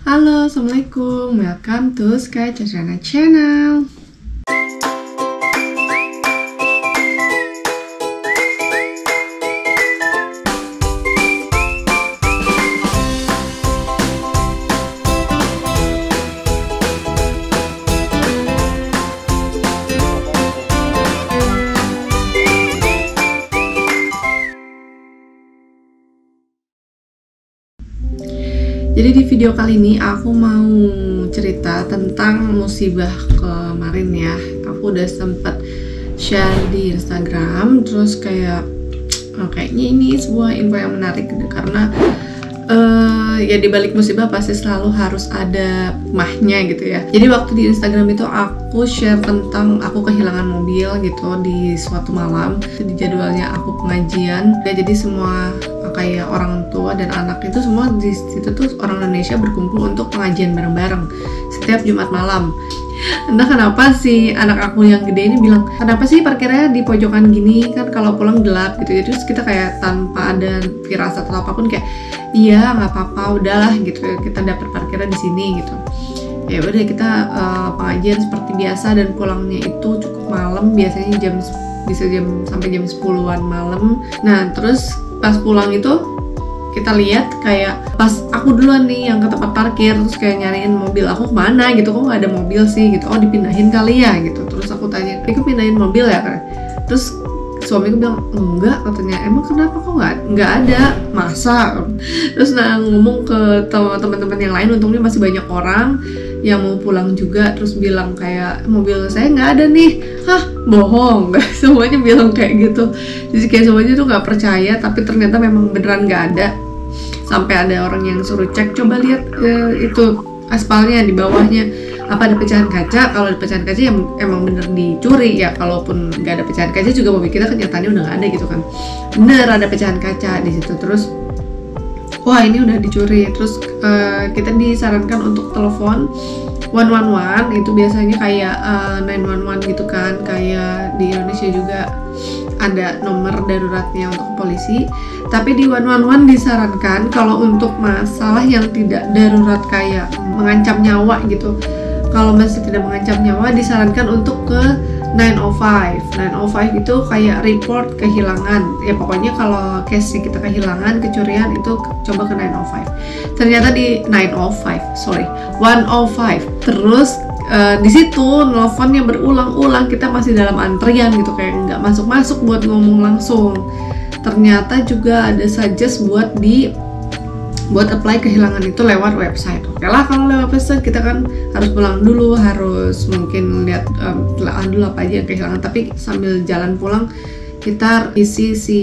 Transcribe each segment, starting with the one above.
Halo, Assalamualaikum. Welcome to Sky Catrana Channel. Jadi di video kali ini aku mau cerita tentang musibah kemarin ya. Aku udah sempet share di Instagram, terus kayaknya ini sebuah info yang menarik karena ya di balik musibah pasti selalu harus ada hikmahnya gitu ya. Jadi waktu di Instagram itu aku share tentang aku kehilangan mobil gitu di suatu malam. Di jadwalnya aku pengajian. Ya, jadi semua kayak orang tua dan anak itu semua di situ tuh orang Indonesia berkumpul untuk pengajian bareng-bareng setiap Jumat malam. Entah kenapa si anak aku yang gede ini bilang, kenapa sih parkirnya di pojokan gini, kan kalau pulang gelap gitu. Jadi terus kita kayak tanpa ada firasat atau apapun kayak iya nggak apa-apa udahlah gitu, kita dapat parkirnya di sini gitu. Ya udah kita pengajian seperti biasa dan pulangnya itu cukup malam, biasanya bisa sampai jam 10-an malam. Nah terus pas pulang itu kita lihat kayak pas aku duluan nih yang ke tempat parkir, terus kayak nyariin mobil aku kemana gitu, kok nggak ada mobil sih gitu. Oh dipindahin kali ya gitu. Terus aku tanya, "Iku pindahin mobil ya?" Terus suamiku bilang enggak, katanya. Emang kenapa kok nggak ada, masa? Terus ngomong ke teman-teman yang lain, untungnya masih banyak orang yang mau pulang juga, terus bilang kayak mobil saya nggak ada nih. Hah, bohong. Semuanya bilang kayak gitu. Jadi kayak semuanya tuh nggak percaya, tapi ternyata memang beneran nggak ada. Sampai ada orang yang suruh cek, coba lihat itu aspalnya di bawahnya apa ada pecahan kaca. Kalau ada pecahan kaca ya emang bener dicuri ya. Kalaupun nggak ada pecahan kaca juga mobil kita kenyataannya udah nggak ada gitu kan. Bener ada pecahan kaca di situ. Terus wah ini udah dicuri. Terus kita disarankan untuk telepon 111, itu biasanya kayak 911 gitu kan, kayak di Indonesia juga ada nomor daruratnya untuk polisi. Tapi di 111 disarankan kalau untuk masalah yang tidak darurat kayak mengancam nyawa gitu, kalau masih tidak mengancam nyawa disarankan untuk ke 905. 905 itu kayak report kehilangan. Ya pokoknya kalau case kita kehilangan, kecurian itu coba ke 905. Ternyata di 105. Terus di situ nelfonnya berulang-ulang, kita masih dalam antrian gitu, kayak nggak masuk-masuk buat ngomong langsung. Ternyata juga ada suggest buat apply kehilangan itu lewat website. Oke lah, kalau lewat website kita kan harus pulang dulu, harus mungkin lihat dulu apa aja yang kehilangan. Tapi sambil jalan pulang kita isi si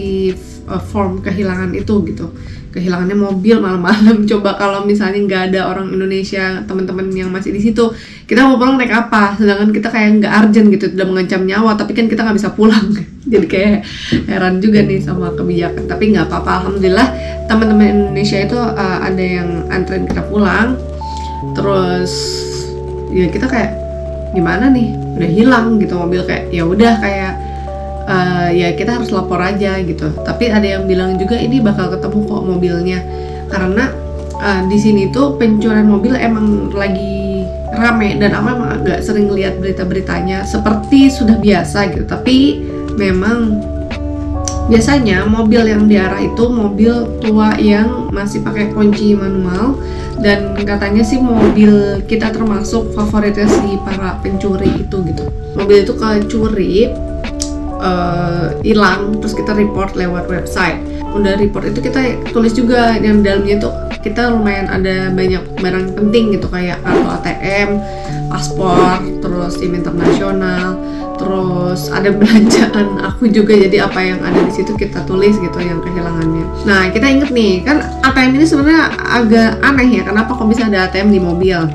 form kehilangan itu gitu. Kehilangannya mobil malam-malam. Coba kalau misalnya nggak ada orang Indonesia, teman-teman yang masih di situ, kita mau pulang naik apa? Sedangkan kita kayak nggak urgent gitu, tidak mengancam nyawa, tapi kan kita nggak bisa pulang. Jadi kayak heran juga nih sama kebijakan. Tapi nggak apa-apa, alhamdulillah teman-teman Indonesia itu ada yang anterin kita pulang. Terus ya kita kayak gimana nih, udah hilang gitu mobil, kayak ya udah kayak ya kita harus lapor aja gitu. Tapi ada yang bilang juga ini bakal ketemu kok mobilnya, karena di sini tuh pencurian mobil emang lagi rame dan aku emang agak sering lihat berita-beritanya seperti sudah biasa gitu. Tapi memang biasanya mobil yang diarah itu mobil tua yang masih pakai kunci manual, dan katanya sih mobil kita termasuk favoritnya si para pencuri itu gitu. Mobil itu kecuri, hilang, terus kita report lewat website. Udah report itu kita tulis juga yang dalamnya tuh kita lumayan ada banyak barang penting gitu, kayak kartu ATM, paspor, terus SIM internasional, terus ada belanjaan aku juga. Jadi apa yang ada di situ kita tulis gitu yang kehilangannya. Nah kita inget nih kan ATM ini sebenarnya agak aneh ya, kenapa kok bisa ada ATM di mobil.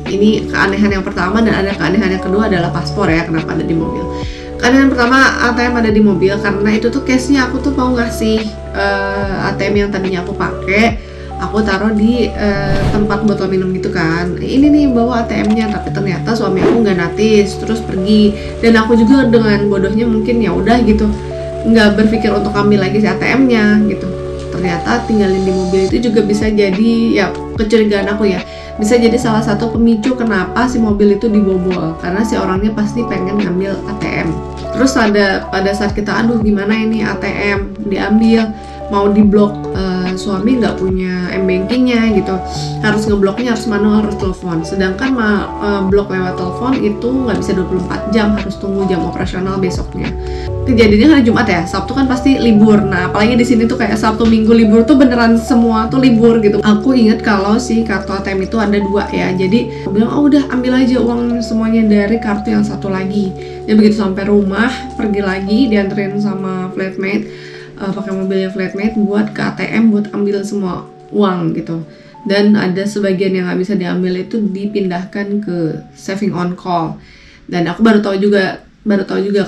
Ini keanehan yang pertama, dan ada keanehan yang kedua adalah paspor ya, kenapa ada di mobil. Keanehan pertama, ATM ada di mobil karena itu tuh case-nya aku tuh mau ngasih ATM yang tadinya aku pakai, aku taruh di tempat botol minum gitu kan. Ini nih bawa ATM-nya, tapi ternyata suami aku nggak notice, terus pergi. Dan aku juga dengan bodohnya mungkin ya udah gitu, nggak berpikir untuk ambil lagi si ATM-nya gitu. Ternyata tinggalin di mobil itu juga bisa jadi ya kecurigaan aku ya. bisa jadi salah satu pemicu kenapa si mobil itu dibobol, karena si orangnya pasti pengen ngambil ATM. Terus pada saat kita aduh gimana ini ATM diambil, mau diblok, suami nggak punya m-bankingnya gitu, harus ngebloknya harus manual, harus telepon. Sedangkan blok lewat telepon itu nggak bisa 24 jam, harus tunggu jam operasional besoknya. Kejadiannya hari Jumat ya, Sabtu kan pasti libur. Nah apalagi di sini tuh kayak Sabtu Minggu libur tuh beneran semua tuh libur gitu. Aku inget kalau si kartu ATM itu ada 2 ya, jadi aku bilang oh udah ambil aja uang semuanya dari kartu yang satu lagi. Ya begitu sampai rumah, pergi lagi dianterin sama flatmate, pakai mobilnya flatmate buat ke ATM buat ambil semua uang gitu. Dan ada sebagian yang nggak bisa diambil itu dipindahkan ke saving on call. Dan aku baru tahu juga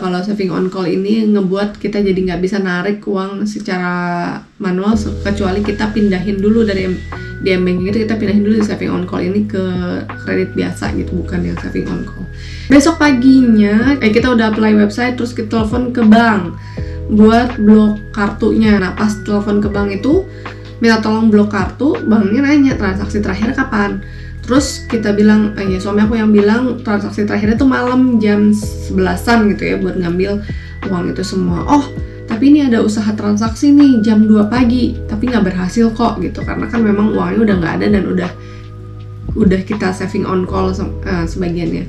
kalau saving on call ini ngebuat kita jadi nggak bisa narik uang secara manual, kecuali kita pindahin dulu dari di m-banking itu, kita pindahin dulu di saving on call ini ke kredit biasa gitu, bukan yang saving on call. Besok paginya kita udah apply website, terus kita telepon ke bank buat blok kartunya. Nah pas telepon ke bank itu minta tolong blok kartu, banknya nanya transaksi terakhir kapan. Terus kita bilang, ya suami aku yang bilang transaksi terakhirnya tuh malam jam 11-an gitu ya buat ngambil uang itu semua. Oh tapi ini ada usaha transaksi nih jam 2 pagi tapi nggak berhasil kok gitu, karena kan memang uangnya udah nggak ada dan udah kita saving on call sebagiannya.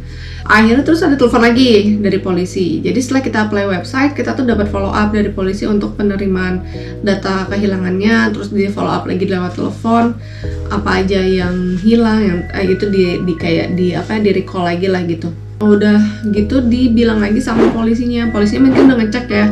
Akhirnya terus ada telepon lagi dari polisi. Jadi setelah kita apply website, kita tuh dapat follow up dari polisi untuk penerimaan data kehilangannya. Terus di follow up lagi lewat telepon apa aja yang hilang, yang itu di recall lagi lah gitu. Udah gitu dibilang lagi sama polisinya mungkin udah ngecek ya.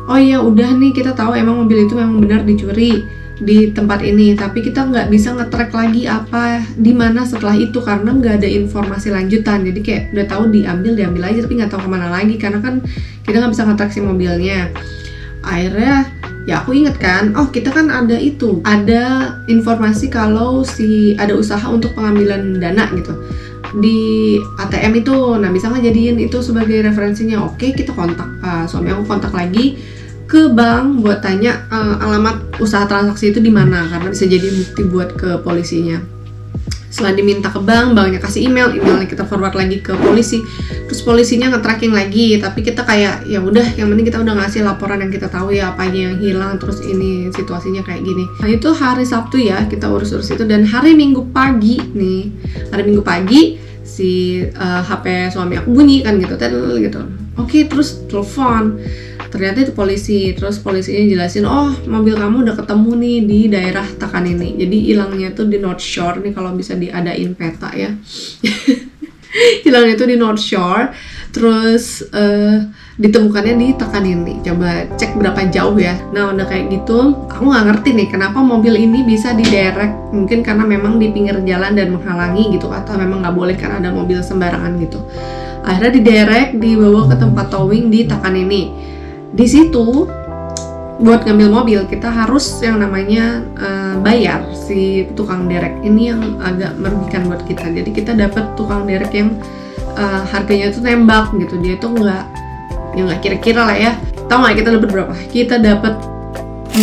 Oh iya udah nih, kita tahu emang mobil itu memang benar dicuri di tempat ini, tapi kita nggak bisa nge-track lagi apa di mana setelah itu karena nggak ada informasi lanjutan. Jadi kayak udah tahu diambil aja tapi nggak tahu kemana lagi karena kan kita nggak bisa nge-track si mobilnya. Akhirnya ya aku inget kan, oh kita kan ada informasi kalau ada usaha untuk pengambilan dana gitu di ATM itu. Nah bisa ngejadiin itu sebagai referensinya. Oke, kita kontak, suami aku kontak lagi ke bank buat tanya alamat usaha transaksi itu di mana, karena bisa jadi bukti buat ke polisinya. Setelah diminta ke banknya kasih emailnya kita forward lagi ke polisi, terus polisinya nge-tracking lagi, tapi kita kayak ya udah, yang penting kita udah ngasih laporan yang kita tahu ya apa aja yang hilang, terus ini situasinya kayak gini. Nah itu hari Sabtu ya kita urus itu, dan hari Minggu pagi si HP suami aku bunyi kan gitu. Oke, terus telepon. Ternyata itu polisi, terus polisinya jelasin, oh mobil kamu udah ketemu nih di daerah Takan ini. Jadi hilangnya tuh di North Shore nih, kalau bisa diadain peta ya. Hilangnya tuh di North Shore, terus ditemukannya di Takan ini. Coba cek berapa jauh ya. Nah udah kayak gitu, aku nggak ngerti nih kenapa mobil ini bisa diderek. Mungkin karena memang di pinggir jalan dan menghalangi gitu, atau memang nggak boleh kan ada mobil sembarangan gitu. Akhirnya diderek, dibawa ke tempat towing di Takan ini. Di situ buat ngambil mobil kita harus yang namanya bayar si tukang derek ini, yang agak merugikan buat kita. Jadi kita dapat tukang derek yang harganya tuh nembak gitu, dia tuh nggak kira-kira lah ya. Tahu nggak kita dapat berapa? Kita dapat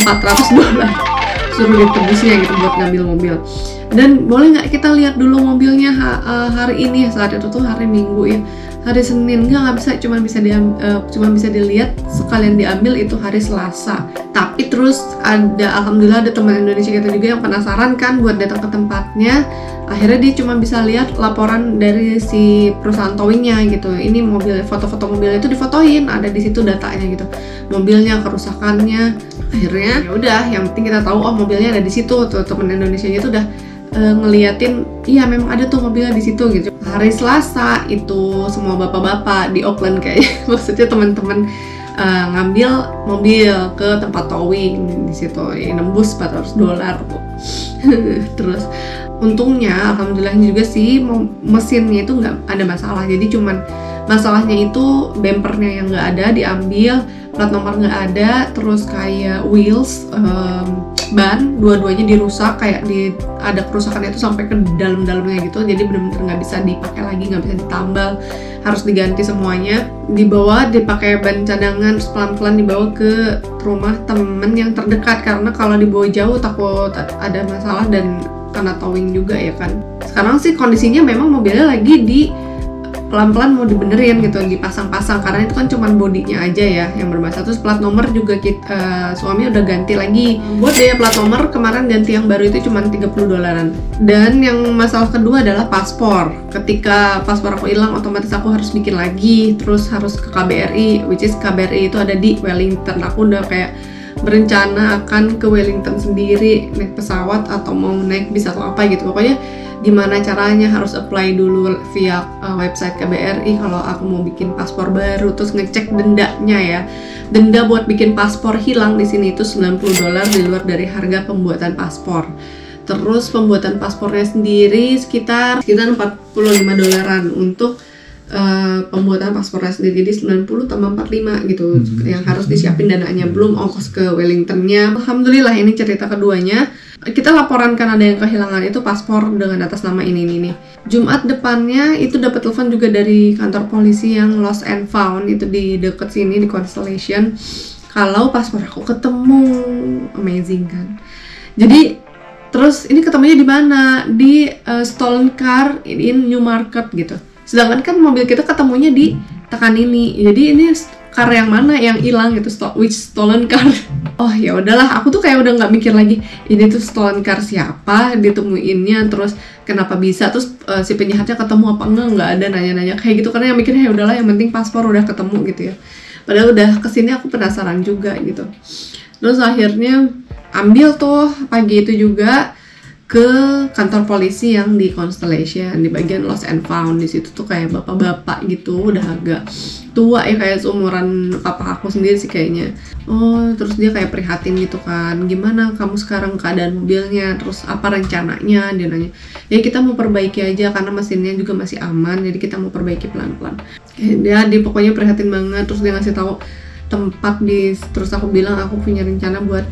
$400 suruh ditebusnya gitu buat ngambil mobil. Dan boleh nggak kita lihat dulu mobilnya hari ini, saat itu tuh hari Minggu ya. Hari Senin nggak bisa, cuma bisa dilihat sekalian diambil itu hari Selasa. Tapi terus alhamdulillah ada teman Indonesia kita juga yang penasaran kan buat datang ke tempatnya. Akhirnya dia cuma bisa lihat laporan dari si perusahaan towingnya gitu. Ini mobil, foto-foto mobilnya itu difotoin, ada di situ datanya gitu. Mobilnya, kerusakannya. Akhirnya ya udah, yang penting kita tahu oh mobilnya ada di situ. Tuh teman Indonesianya itu udah ngeliatin, iya memang ada tuh mobilnya di situ gitu. Hari Selasa itu semua bapak-bapak di Auckland kayak maksudnya teman-teman ngambil mobil ke tempat towing di situ, nembus $400 tuh. Terus untungnya alhamdulillah juga sih mesinnya itu nggak ada masalah, jadi cuman masalahnya itu bempernya yang nggak ada diambil, plat nomor nggak ada, terus kayak wheels, ban dua-duanya dirusak, kayak ada kerusakan itu sampai ke dalam-dalamnya gitu, jadi benar-benar nggak bisa dipakai lagi, nggak bisa ditambal, harus diganti semuanya. Dibawa, dipakai ban cadangan, terus pelan-pelan dibawa ke rumah temen yang terdekat, karena kalau dibawa jauh takut ada masalah dan karena towing juga ya kan. Sekarang sih kondisinya memang mobilnya lagi di pelan-pelan mau dibenerin gitu, dipasang-pasang, karena itu kan cuman bodinya aja ya yang bermasalah. Terus plat nomor juga suami udah ganti lagi. Buat biaya plat nomor kemarin ganti yang baru itu cuman $30. Dan yang masalah kedua adalah paspor. Ketika paspor aku hilang, otomatis aku harus bikin lagi, terus harus ke KBRI, which is KBRI itu ada di Wellington. Aku udah kayak berencana akan ke Wellington sendiri naik pesawat atau mau naik bis atau apa gitu. Pokoknya gimana caranya harus apply dulu via website KBRI kalau aku mau bikin paspor baru, terus ngecek dendanya ya. Denda buat bikin paspor hilang di sini itu $90 di luar dari harga pembuatan paspor. Terus pembuatan paspornya sendiri sekitar $45 untuk pembuatan paspornya sendiri. Jadi 90 tambah 45 gitu yang harus disiapin dananya, belum ongkos ke Wellingtonnya. Alhamdulillah ini cerita keduanya. Kita laporankan ada yang kehilangan itu paspor dengan atas nama ini. Jumat depannya itu dapat telepon juga dari kantor polisi yang lost and found itu di deket sini di Constellation, kalau paspor aku ketemu. Amazing kan. Jadi terus ini ketemunya di mana? Di stolen car in Newmarket gitu. Sedangkan kan mobil kita ketemunya di tekan ini. Jadi ini car yang mana yang hilang gitu, which stolen car. Oh ya udahlah, aku tuh kayak udah nggak mikir lagi ini tuh stolen car siapa, ditemuinnya, terus kenapa bisa, terus si penjahatnya ketemu apa nggak ada nanya-nanya kayak gitu, karena yang mikirnya ya udahlah yang penting paspor udah ketemu gitu ya. Padahal udah kesini aku penasaran juga gitu. Terus akhirnya ambil tuh pagi itu juga ke kantor polisi yang di Constellation di bagian lost and found. Di situ tuh kayak bapak-bapak gitu, udah agak tua ya, kayak seumuran papa aku sendiri sih kayaknya. Oh, terus dia kayak prihatin gitu kan, gimana kamu sekarang keadaan mobilnya, terus apa rencananya, dia nanya. Ya kita mau perbaiki aja karena mesinnya juga masih aman, jadi kita mau perbaiki pelan-pelan. Dia pokoknya prihatin banget. Terus dia ngasih tahu tempat terus aku bilang aku punya rencana buat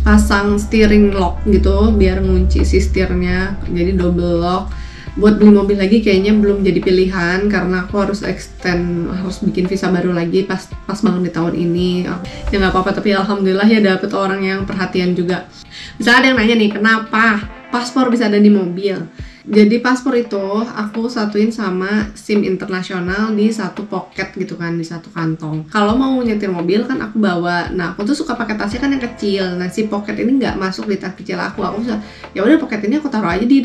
pasang steering lock gitu biar ngunci si setirnya, jadi double lock. Buat beli mobil lagi kayaknya belum jadi pilihan karena aku harus harus bikin visa baru lagi pas banget di tahun ini. Ya nggak apa-apa, tapi alhamdulillah ya dapet orang yang perhatian juga. Misalnya ada yang nanya nih, kenapa paspor bisa ada di mobil? Jadi paspor itu aku satuin sama SIM internasional di satu pocket gitu kan, di satu kantong. Kalau mau nyetir mobil kan aku bawa. Nah aku tuh suka pakai tasnya kan yang kecil. Nah si pocket ini nggak masuk di tas kecil aku. Aku bisa ya udah pocket ini aku taruh aja di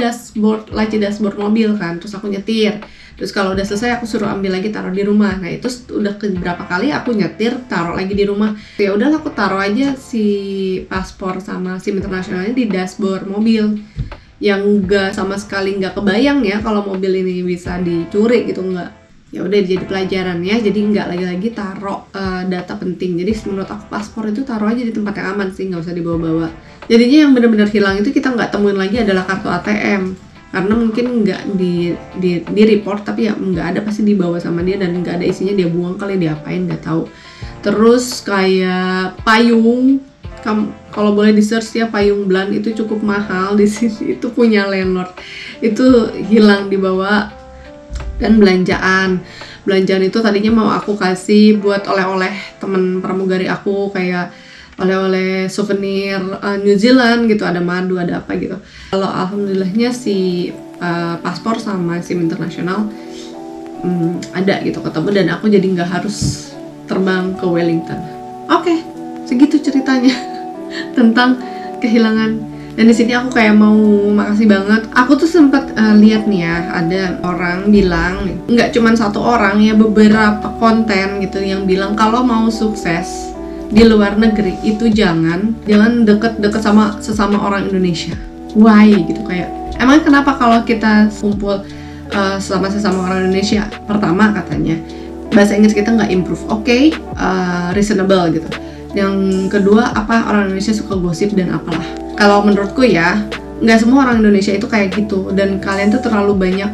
laci dashboard mobil kan. Terus aku nyetir. Terus kalau udah selesai aku suruh ambil lagi taruh di rumah. Nah itu udah berapa kali aku nyetir taruh lagi di rumah. Ya udahlah aku taruh aja si paspor sama SIM internasionalnya di dashboard mobil. Yang sama sekali nggak kebayang ya kalau mobil ini bisa dicuri gitu, nggak. Ya udah jadi pelajaran ya, jadi nggak lagi-lagi taruh data penting. Jadi menurut aku paspor itu taruh aja di tempat yang aman sih, nggak usah dibawa-bawa. Jadinya yang benar-benar hilang itu kita nggak temuin lagi adalah kartu ATM, karena mungkin nggak di report, tapi ya nggak ada, pasti dibawa sama dia dan nggak ada isinya, dia buang kali, dia apain nggak tahu. Terus kayak payung, kalau boleh di search ya, payung Blan itu cukup mahal di sini, itu punya landlord, itu hilang dibawa. Dan belanjaan itu tadinya mau aku kasih buat oleh-oleh temen pramugari aku, kayak oleh-oleh souvenir New Zealand gitu, ada madu, ada apa gitu. Kalau alhamdulillahnya si paspor sama SIM internasional ada gitu ketemu, dan aku jadi nggak harus terbang ke Wellington. Oke, segitu ceritanya tentang kehilangan. Dan di sini aku kayak mau makasih banget. Aku tuh sempat lihat nih ya, ada orang bilang, nggak cuma satu orang ya, beberapa konten gitu yang bilang kalau mau sukses di luar negeri itu jangan deket-deket sama sesama orang Indonesia. Why gitu, kayak emang kenapa kalau kita kumpul sama sesama orang Indonesia? Pertama katanya bahasa Inggris kita nggak improve, reasonable gitu. Yang kedua orang Indonesia suka gosip dan apalah. Kalau menurutku ya, nggak semua orang Indonesia itu kayak gitu, dan kalian tuh terlalu banyak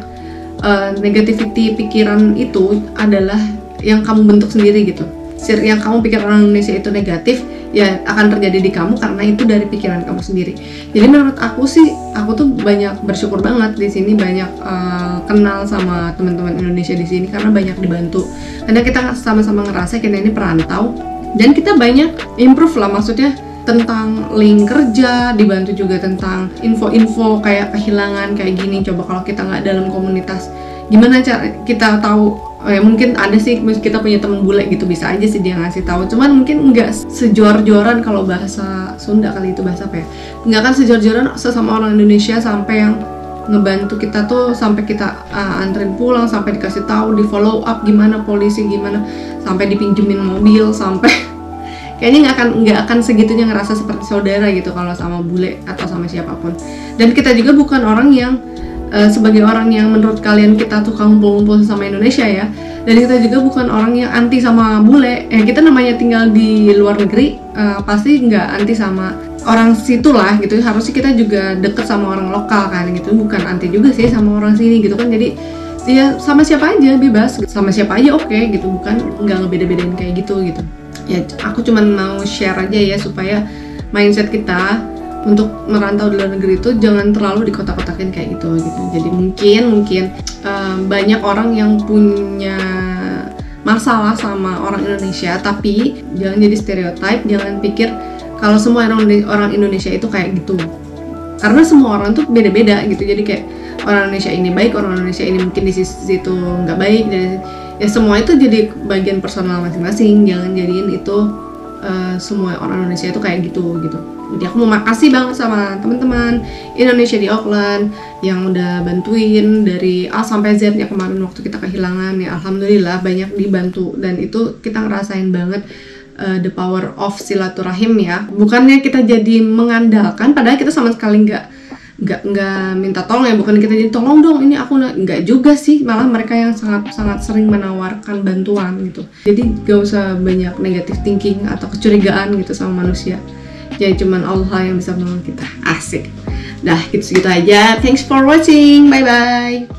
negativity pikiran itu adalah yang kamu bentuk sendiri gitu. Yang kamu pikir orang Indonesia itu negatif, ya akan terjadi di kamu karena itu dari pikiran kamu sendiri. Jadi menurut aku sih, aku tuh banyak bersyukur banget di sini, banyak kenal sama teman-teman Indonesia di sini karena banyak dibantu. Karena kita sama-sama ngerasa kita ini perantau. Dan kita banyak improve lah, maksudnya tentang link kerja, dibantu juga tentang info-info kayak kehilangan kayak gini. Coba kalau kita nggak dalam komunitas, gimana cara kita tahu? Ya mungkin ada sih, kita punya temen bule gitu, bisa aja sih dia ngasih tahu. Cuman mungkin nggak sejor-joran, kalau bahasa Sunda kali itu bahasa apa ya? Nggak kan sejor-joran sesama orang Indonesia sampai yang ngebantu kita tuh sampai kita anterin pulang, sampai dikasih tahu, di follow up gimana polisi, gimana sampai dipinjemin mobil, sampai kayaknya nggak akan segitunya ngerasa seperti saudara gitu kalau sama bule atau sama siapapun. Dan kita juga bukan orang yang sebagai orang yang menurut kalian kita tuh kumpul-kumpul sama Indonesia ya, dan kita juga bukan orang yang anti sama bule. Kita namanya tinggal di luar negeri, pasti nggak anti sama orang situ lah gitu. Harusnya kita juga deket sama orang lokal kan gitu, bukan anti juga sih sama orang sini gitu kan. Jadi ya sama siapa aja bebas, sama siapa aja oke gitu, bukan nggak ngebeda-bedain kayak gitu. Ya aku cuman mau share aja ya, supaya mindset kita untuk merantau di luar negeri itu jangan terlalu dikotak-kotakin kayak gitu. Jadi mungkin banyak orang yang punya masalah sama orang Indonesia, tapi jangan jadi stereotype, jangan pikir kalau semua orang Indonesia itu kayak gitu, karena semua orang tuh beda-beda gitu. Jadi kayak orang Indonesia ini baik, orang Indonesia ini mungkin di sisi itu nggak baik, dan ya semua itu jadi bagian personal masing-masing. Jangan jadiin itu semua orang Indonesia itu kayak gitu. Jadi aku mau makasih banget sama teman-teman Indonesia di Auckland yang udah bantuin dari A sampai Z nya kemarin waktu kita kehilangan. Ya alhamdulillah banyak dibantu, dan itu kita ngerasain banget the power of silaturahim ya. Bukannya kita jadi mengandalkan, padahal kita sama sekali nggak minta tolong ya, bukan kita jadi tolong dong ini aku, nggak juga sih, malah mereka yang sangat sering menawarkan bantuan gitu. Jadi gak usah banyak negative thinking atau kecurigaan gitu sama manusia, jadi cuman Allah yang bisa menolong kita. Asik. Dah gitu aja, thanks for watching, bye bye.